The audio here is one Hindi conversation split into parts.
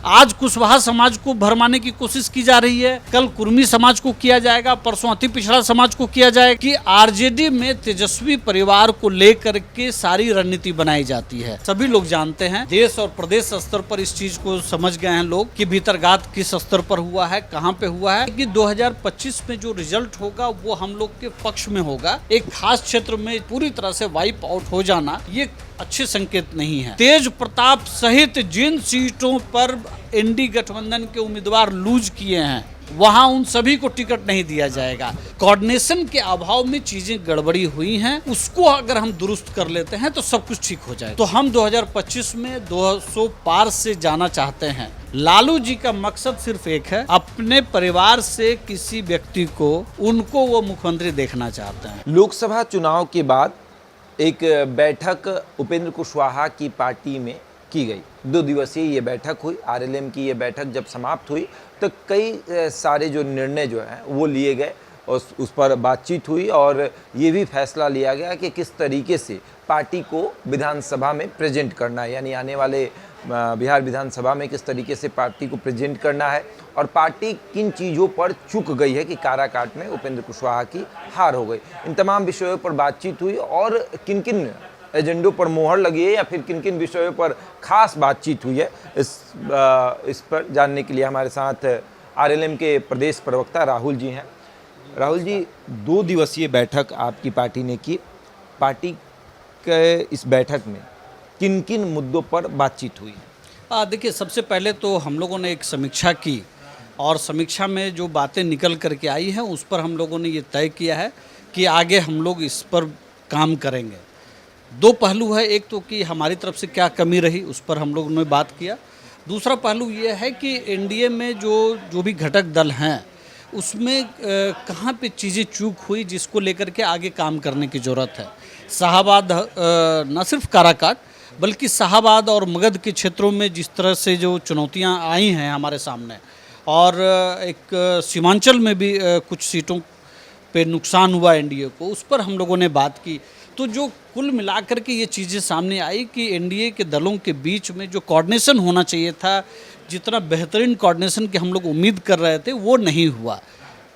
आज कुशवाहा समाज को भरमाने की कोशिश की जा रही है, कल कुर्मी समाज को किया जाएगा, परसों अति पिछड़ा समाज को किया जाएगा कि आरजेडी में तेजस्वी परिवार को लेकर के सारी रणनीति बनाई जाती है। सभी लोग जानते हैं, देश और प्रदेश स्तर पर इस चीज को समझ गए हैं लोग कि भीतरघात किस स्तर पर हुआ है, कहां पे हुआ है, कि 2025 में जो रिजल्ट होगा वो हम लोग के पक्ष में होगा। एक खास क्षेत्र में पूरी तरह से वाइप आउट हो जाना ये अच्छे संकेत नहीं है। तेज प्रताप सहित जिन सीटों पर एनडीए गठबंधन के उम्मीदवार लूज किए हैं वहां उन सभी को टिकट नहीं दिया जाएगा। कोऑर्डिनेशन के अभाव में चीजें गड़बड़ी हुई हैं, उसको अगर हम दुरुस्त कर लेते हैं तो सब कुछ ठीक हो जाएगा। तो हम 2025 में 200 पार से जाना चाहते हैं। लालू जी का मकसद सिर्फ एक है, अपने परिवार से किसी व्यक्ति को उनको वो मुख्यमंत्री देखना चाहते हैं। लोकसभा चुनाव के बाद एक बैठक उपेंद्र कुशवाहा की पार्टी में की गई। 2 दिवसीय ये बैठक हुई। आरएलएम की ये बैठक जब समाप्त हुई तो कई सारे जो निर्णय जो हैं वो लिए गए और उस पर बातचीत हुई और ये भी फैसला लिया गया कि किस तरीके से पार्टी को विधानसभा में प्रेजेंट करना है, यानी आने वाले बिहार विधानसभा में किस तरीके से पार्टी को प्रेजेंट करना है और पार्टी किन चीज़ों पर चूक गई है कि काराकाट में उपेंद्र कुशवाहा की हार हो गई। इन तमाम विषयों पर बातचीत हुई और किन किन एजेंडों पर मोहर लगी है या फिर किन किन विषयों पर खास बातचीत हुई है, इस पर जानने के लिए हमारे साथ आरएलएम के प्रदेश प्रवक्ता राहुल जी हैं। राहुल जी, 2 दिवसीय बैठक आपकी पार्टी ने की। पार्टी के इस बैठक में किन किन मुद्दों पर बातचीत हुई? देखिए, सबसे पहले तो हम लोगों ने एक समीक्षा की और समीक्षा में जो बातें निकल करके आई हैं उस पर हम लोगों ने ये तय किया है कि आगे हम लोग इस पर काम करेंगे। 2 पहलू है, एक तो कि हमारी तरफ से क्या कमी रही उस पर हम लोगों ने बात किया। दूसरा पहलू ये है कि एनडीए में जो भी घटक दल हैं उसमें कहाँ पे चीज़ें चूक हुई जिसको लेकर के आगे काम करने की ज़रूरत है। शाहाबाद न सिर्फ काराकाट बल्कि शाहाबाद और मगध के क्षेत्रों में जिस तरह से जो चुनौतियां आई हैं हमारे सामने और एक सीमांचल में भी कुछ सीटों पे नुकसान हुआ एनडीए को, उस पर हम लोगों ने बात की। तो जो कुल मिलाकर के ये चीज़ें सामने आई कि एनडीए के दलों के बीच में जो कोऑर्डिनेशन होना चाहिए था, जितना बेहतरीन कोऑर्डिनेशन की हम लोग उम्मीद कर रहे थे वो नहीं हुआ।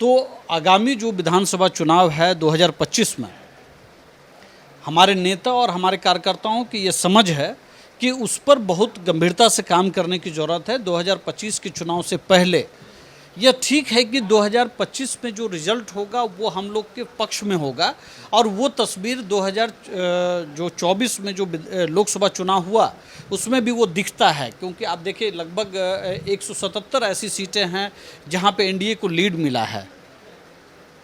तो आगामी जो विधानसभा चुनाव है 2025 में हमारे नेता और हमारे कार्यकर्ताओं की ये समझ है कि उस पर बहुत गंभीरता से काम करने की ज़रूरत है। 2025 के चुनाव से पहले यह ठीक है कि 2025 में जो रिज़ल्ट होगा वो हम लोग के पक्ष में होगा और वो तस्वीर 2024 में जो लोकसभा चुनाव हुआ उसमें भी वो दिखता है, क्योंकि आप देखिए लगभग 177 ऐसी सीटें हैं जहाँ पे एनडीए को लीड मिला है।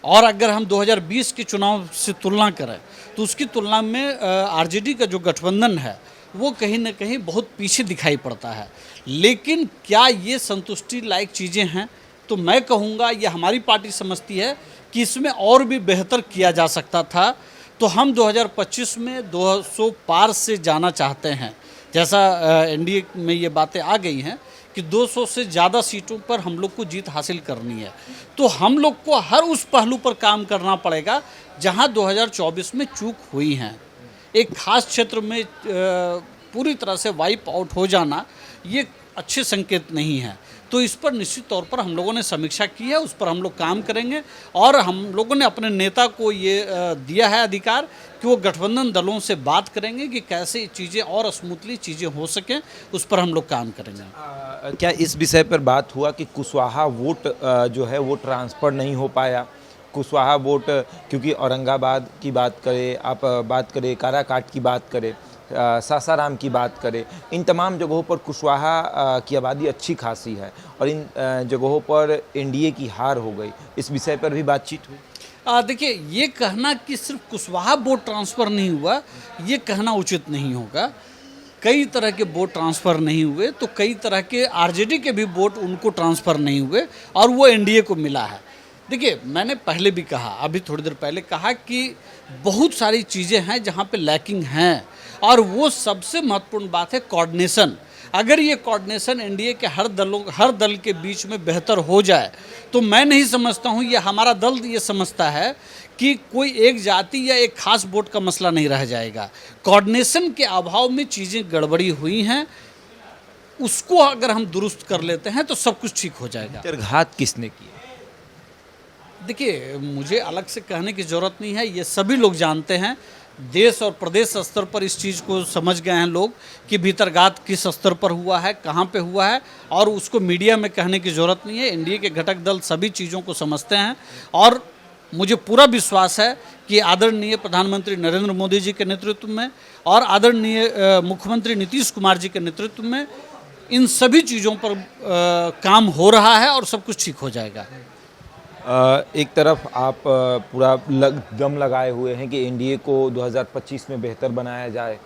और अगर हम 2020 के चुनाव से तुलना करें तो उसकी तुलना में आरजेडी का जो गठबंधन है वो कहीं ना कहीं बहुत पीछे दिखाई पड़ता है। लेकिन क्या ये संतुष्टि लायक चीज़ें हैं? तो मैं कहूँगा ये हमारी पार्टी समझती है कि इसमें और भी बेहतर किया जा सकता था। तो हम 2025 में 200 पार से जाना चाहते हैं। जैसा एनडीए में ये बातें आ गई हैं कि 200 से ज़्यादा सीटों पर हम लोग को जीत हासिल करनी है, तो हम लोग को हर उस पहलू पर काम करना पड़ेगा जहां 2024 में चूक हुई हैं। एक खास क्षेत्र में पूरी तरह से वाइप आउट हो जाना ये अच्छे संकेत नहीं है। तो इस पर निश्चित तौर पर हम लोगों ने समीक्षा की है, उस पर हम लोग काम करेंगे और हम लोगों ने अपने नेता को ये दिया है अधिकार कि वो गठबंधन दलों से बात करेंगे कि कैसे चीज़ें और स्मूथली चीज़ें हो सकें, उस पर हम लोग काम करेंगे। क्या इस विषय पर बात हुआ कि कुशवाहा वोट जो है वो ट्रांसफ़र नहीं हो पाया? कुशवाहा वोट, क्योंकि औरंगाबाद की बात करें, आप बात करें काराकाट की बात करें, सासाराम की बात करें, इन तमाम जगहों पर कुशवाहा की आबादी अच्छी खासी है और इन जगहों पर एनडीए की हार हो गई। इस विषय पर भी बातचीत हुई। देखिए, ये कहना कि सिर्फ कुशवाहा वोट ट्रांसफ़र नहीं हुआ ये कहना उचित नहीं होगा। कई तरह के वोट ट्रांसफ़र नहीं हुए, तो कई तरह के आरजेडी के भी वोट उनको ट्रांसफ़र नहीं हुए और वो एनडीए को मिला है। देखिए, मैंने पहले भी कहा, अभी थोड़ी देर पहले कहा कि बहुत सारी चीज़ें हैं जहाँ पे लैकिंग हैं और वो सबसे महत्वपूर्ण बात है कोऑर्डिनेशन। अगर ये कोऑर्डिनेशन एनडीए के हर दल के बीच में बेहतर हो जाए तो मैं नहीं समझता हूँ, ये हमारा दल ये समझता है कि कोई एक जाति या एक खास वोट का मसला नहीं रह जाएगा। कोऑर्डिनेशन के अभाव में चीज़ें गड़बड़ी हुई हैं। उसको अगर हम दुरुस्त कर लेते हैं तो सब कुछ ठीक हो जाएगा। नेतृघात किसने किया? देखिए, मुझे अलग से कहने की ज़रूरत नहीं है, ये सभी लोग जानते हैं। देश और प्रदेश स्तर पर इस चीज़ को समझ गए हैं लोग कि भीतरघात किस स्तर पर हुआ है, कहाँ पे हुआ है, और उसको मीडिया में कहने की ज़रूरत नहीं है। एनडीए के घटक दल सभी चीज़ों को समझते हैं और मुझे पूरा विश्वास है कि आदरणीय प्रधानमंत्री नरेंद्र मोदी जी के नेतृत्व में और आदरणीय मुख्यमंत्री नीतीश कुमार जी के नेतृत्व में इन सभी चीज़ों पर काम हो रहा है और सब कुछ ठीक हो जाएगा। एक तरफ आप पूरा दम लगाए हुए हैं कि एनडीए को 2025 में बेहतर बनाया जाए,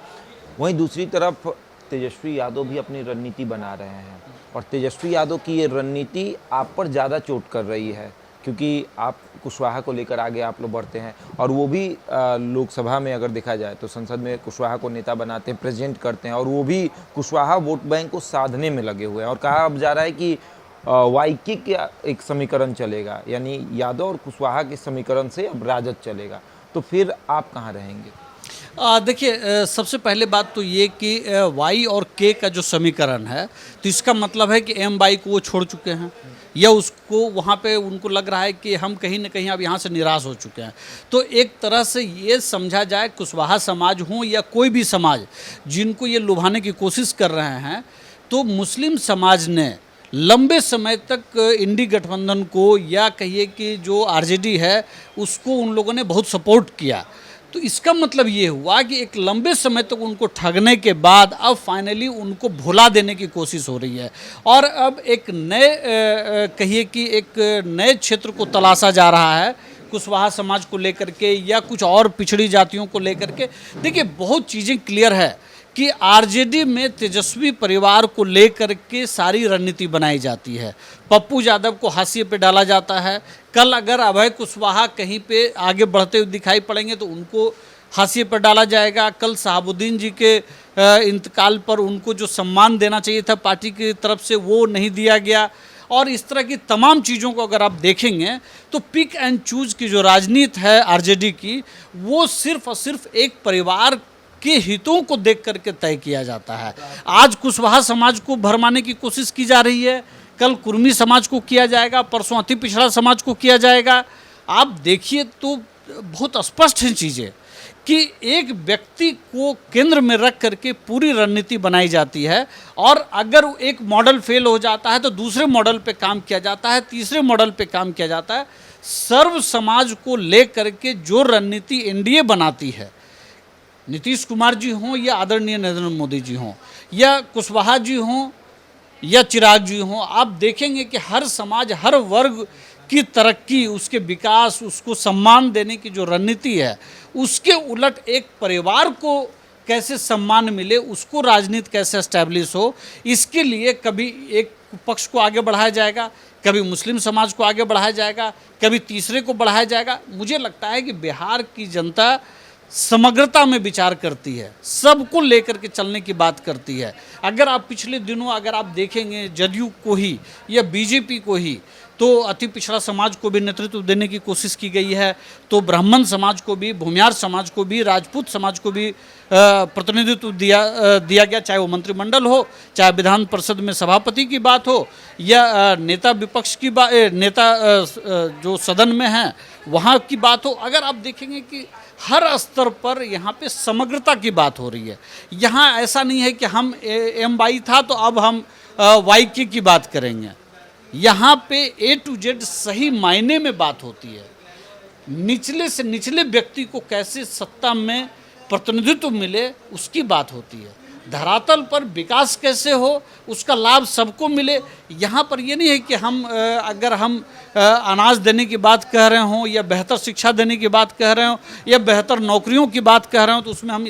वहीं दूसरी तरफ तेजस्वी यादव भी अपनी रणनीति बना रहे हैं और तेजस्वी यादव की ये रणनीति आप पर ज़्यादा चोट कर रही है क्योंकि आप कुशवाहा को लेकर आगे आप लोग बढ़ते हैं और वो भी लोकसभा में अगर देखा जाए तो संसद में कुशवाहा को नेता बनाते हैं, प्रेजेंट करते हैं और वो भी कुशवाहा वोट बैंक को साधने में लगे हुए हैं और कहा अब जा रहा है कि वाईके का एक समीकरण चलेगा, यानी यादव और कुशवाहा के समीकरण से अब राजद चलेगा, तो फिर आप कहाँ रहेंगे? देखिए, सबसे पहले बात तो ये कि वाई और के का जो समीकरण है तो इसका मतलब है कि एम वाई को वो छोड़ चुके हैं या उसको वहाँ पे उनको लग रहा है कि हम कहीं ना कहीं अब यहाँ से निराश हो चुके हैं। तो एक तरह से ये समझा जाए, कुशवाहा समाज हो या कोई भी समाज जिनको ये लुभाने की कोशिश कर रहे हैं, तो मुस्लिम समाज ने लंबे समय तक इंडी गठबंधन को या कहिए कि जो आरजेडी है उसको उन लोगों ने बहुत सपोर्ट किया। तो इसका मतलब ये हुआ कि एक लंबे समय तक उनको ठगने के बाद अब फाइनली उनको भुला देने की कोशिश हो रही है और अब एक नए कहिए कि एक नए क्षेत्र को तलाशा जा रहा है कुशवाहा समाज को लेकर के या कुछ और पिछड़ी जातियों को लेकर के। देखिए, बहुत चीज़ें क्लियर है कि आरजेडी में तेजस्वी परिवार को लेकर के सारी रणनीति बनाई जाती है। पप्पू यादव को हाशिए पे डाला जाता है। कल अगर अभय कुशवाहा कहीं पे आगे बढ़ते हुए दिखाई पड़ेंगे तो उनको हाशिए पर डाला जाएगा। कल शहाबुद्दीन जी के इंतकाल पर उनको जो सम्मान देना चाहिए था पार्टी की तरफ से वो नहीं दिया गया और इस तरह की तमाम चीज़ों को अगर आप देखेंगे तो पिक एंड चूज की जो राजनीति है आरजेडी की, वो सिर्फ और सिर्फ एक परिवार के हितों को देख करके तय किया जाता है। आज कुशवाहा समाज को भरमाने की कोशिश की जा रही है, कल कुर्मी समाज को किया जाएगा, परसों अति पिछड़ा समाज को किया जाएगा। आप देखिए तो बहुत स्पष्ट हैं चीज़ें कि एक व्यक्ति को केंद्र में रख करके पूरी रणनीति बनाई जाती है और अगर एक मॉडल फेल हो जाता है तो दूसरे मॉडल पे काम किया जाता है, तीसरे मॉडल पे काम किया जाता है। सर्व समाज को ले करके जो रणनीति एनडीए बनाती है, नीतीश कुमार जी हों या आदरणीय नरेंद्र मोदी जी हों या कुशवाहा जी हों या चिराग जी हों, आप देखेंगे कि हर समाज, हर वर्ग की तरक्की, उसके विकास, उसको सम्मान देने की जो रणनीति है, उसके उलट एक परिवार को कैसे सम्मान मिले, उसको राजनीति कैसे एस्टैब्लिश हो, इसके लिए कभी एक पक्ष को आगे बढ़ाया जाएगा, कभी मुस्लिम समाज को आगे बढ़ाया जाएगा, कभी तीसरे को बढ़ाया जाएगा। मुझे लगता है कि बिहार की जनता समग्रता में विचार करती है, सबको लेकर के चलने की बात करती है। अगर आप पिछले दिनों अगर आप देखेंगे जदयू को ही या बीजेपी को ही, तो अति पिछड़ा समाज को भी नेतृत्व देने की कोशिश की गई है, तो ब्राह्मण समाज को भी, भूमियार समाज को भी, राजपूत समाज को भी प्रतिनिधित्व दिया गया, चाहे वो मंत्रिमंडल हो, चाहे विधान परिषद में सभापति की बात हो या नेता विपक्ष की बात, नेता जो सदन में हैं वहाँ की बात हो। अगर आप देखेंगे कि हर स्तर पर यहाँ पे समग्रता की बात हो रही है। यहाँ ऐसा नहीं है कि हम एम वाई था तो अब हम वाई के की बात करेंगे। यहाँ पे ए टू जेड सही मायने में बात होती है। निचले से निचले व्यक्ति को कैसे सत्ता में प्रतिनिधित्व मिले उसकी बात होती है। धरातल पर विकास कैसे हो, उसका लाभ सबको मिले। यहाँ पर ये नहीं है कि हम अगर हम अनाज देने की बात कह रहे हों या बेहतर शिक्षा देने की बात कह रहे हों या बेहतर नौकरियों की बात कह रहे हों तो उसमें हम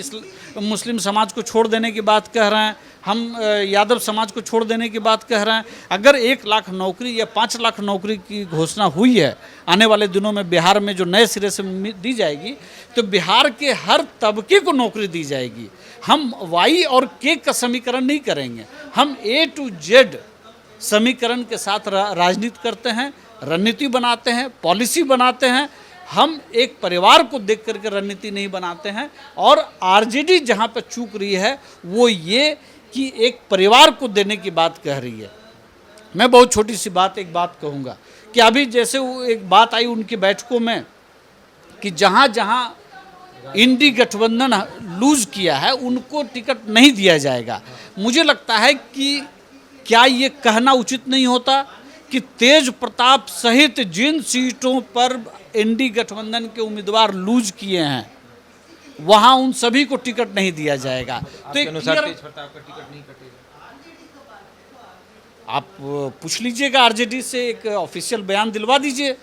मुस्लिम समाज को छोड़ देने की बात कह रहे हैं, हम यादव समाज को छोड़ देने की बात कह रहे हैं। अगर 1 लाख नौकरी या 5 लाख नौकरी की घोषणा हुई है आने वाले दिनों में बिहार में जो नए सिरे से दी जाएगी, तो बिहार के हर तबके को नौकरी दी जाएगी। हम वाई और के का समीकरण नहीं करेंगे, हम ए टू जेड समीकरण के साथ राजनीति करते हैं, रणनीति बनाते हैं, पॉलिसी बनाते हैं। हम एक परिवार को देख करके रणनीति नहीं बनाते हैं। और आरजेडी जहाँ पर चूक रही है वो ये कि एक परिवार को देने की बात कह रही है। मैं बहुत छोटी सी बात एक बात कहूँगा कि अभी जैसे वो एक बात आई उनकी बैठकों में कि जहाँ जहाँ इंडी गठबंधन लूज किया है उनको टिकट नहीं दिया जाएगा। मुझे लगता है कि क्या ये कहना उचित नहीं होता कि तेज प्रताप सहित जिन सीटों पर इंडी गठबंधन के उम्मीदवार लूज किए हैं वहाँ उन सभी को टिकट नहीं दिया जाएगा। तो एक क्लियर आप पूछ लीजिएगा आरजेडी से, एक ऑफिशियल बयान दिलवा दीजिए।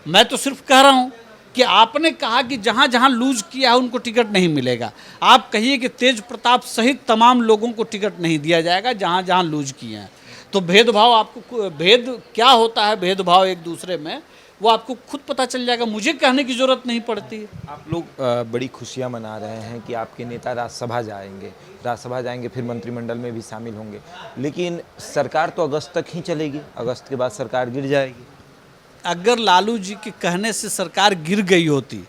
मैं तो सिर्फ कह रहा हूँ कि आपने कहा कि जहाँ जहाँ लूज किया है उनको टिकट नहीं मिलेगा। आप कहिए कि तेज प्रताप सहित तमाम लोगों को टिकट नहीं दिया जाएगा जहाँ जहाँ लूज किए हैं। तो भेदभाव, आपको भेद क्या होता है, भेदभाव एक दूसरे में, वो आपको खुद पता चल जाएगा। मुझे कहने की ज़रूरत नहीं पड़ती है। आप लोग बड़ी खुशियां मना रहे हैं कि आपके नेता राज्यसभा जाएंगे, फिर मंत्रिमंडल में भी शामिल होंगे, लेकिन सरकार तो अगस्त तक ही चलेगी, अगस्त के बाद सरकार गिर जाएगी। अगर लालू जी के कहने से सरकार गिर गई होती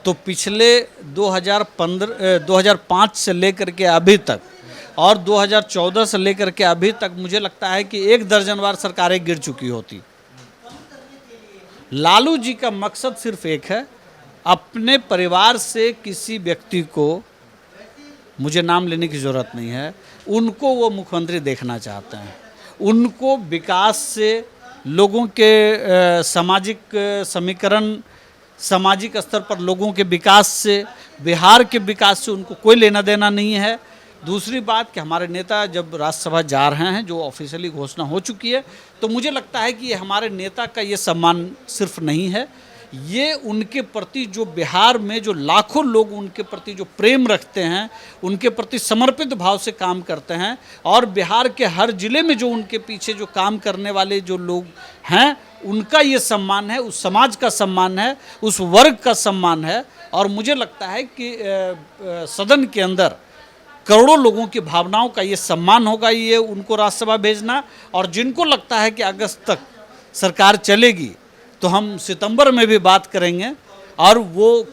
तो पिछले 2005 से लेकर के अभी तक और 2014 से लेकर के अभी तक मुझे लगता है कि 1 दर्जन बार सरकारें गिर चुकी होती। लालू जी का मकसद सिर्फ एक है, अपने परिवार से किसी व्यक्ति को, मुझे नाम लेने की ज़रूरत नहीं है, उनको वो मुख्यमंत्री देखना चाहते हैं। उनको विकास से, लोगों के सामाजिक समीकरण, सामाजिक स्तर पर लोगों के विकास से, बिहार के विकास से उनको कोई लेना देना नहीं है। दूसरी बात कि हमारे नेता जब राज्यसभा जा रहे हैं, जो ऑफिशियली घोषणा हो चुकी है, तो मुझे लगता है कि ये हमारे नेता का ये सम्मान सिर्फ नहीं है, ये उनके प्रति जो बिहार में जो लाखों लोग उनके प्रति जो प्रेम रखते हैं, उनके प्रति समर्पित भाव से काम करते हैं, और बिहार के हर ज़िले में जो उनके पीछे जो काम करने वाले जो लोग हैं, उनका ये सम्मान है, उस समाज का सम्मान है, उस वर्ग का सम्मान है। और मुझे लगता है कि सदन के अंदर करोड़ों लोगों की भावनाओं का ये सम्मान होगा, ये उनको राज्यसभा भेजना। और जिनको लगता है कि अगस्त तक सरकार चलेगी तो हम सितंबर में भी बात करेंगे, और वो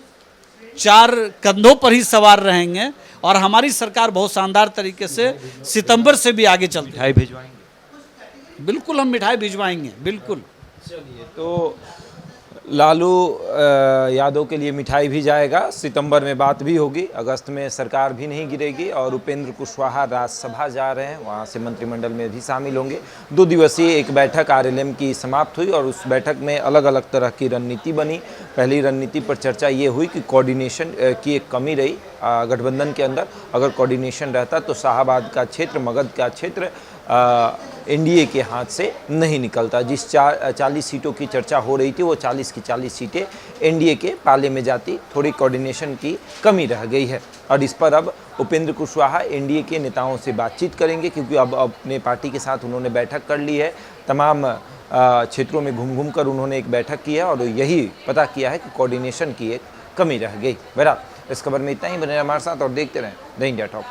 4 कंधों पर ही सवार रहेंगे, और हमारी सरकार बहुत शानदार तरीके से सितंबर से भी आगे चलती है। मिठाई भिजवाएंगे? बिल्कुल, हम मिठाई भिजवाएंगे, बिल्कुल। चलिए, तो लालू यादव के लिए मिठाई भी जाएगा, सितंबर में बात भी होगी, अगस्त में सरकार भी नहीं गिरेगी, और उपेंद्र कुशवाहा राज्यसभा जा रहे हैं, वहाँ से मंत्रिमंडल में भी शामिल होंगे। 2 दिवसीय एक बैठक आरएलएम की समाप्त हुई, और उस बैठक में अलग अलग तरह की रणनीति बनी। पहली रणनीति पर चर्चा ये हुई कि कोऑर्डिनेशन की एक कमी रही गठबंधन के अंदर। अगर कोऑर्डिनेशन रहता तो शाहाबाद का क्षेत्र, मगध का क्षेत्र एनडीए के हाथ से नहीं निकलता। जिस 40 सीटों की चर्चा हो रही थी, वो 40 की 40 सीटें एनडीए के पाले में जाती। थोड़ी कोऑर्डिनेशन की कमी रह गई है, और इस पर अब उपेंद्र कुशवाहा एनडीए के नेताओं से बातचीत करेंगे, क्योंकि अब अपने पार्टी के साथ उन्होंने बैठक कर ली है। तमाम क्षेत्रों में घूम घूम कर उन्होंने एक बैठक किया, और यही पता किया है कि कोऑर्डिनेशन की एक कमी रह गई। बहरहाल इस खबर में इतना ही। बने हमारे साथ और देखते रहें द इंडिया टॉप।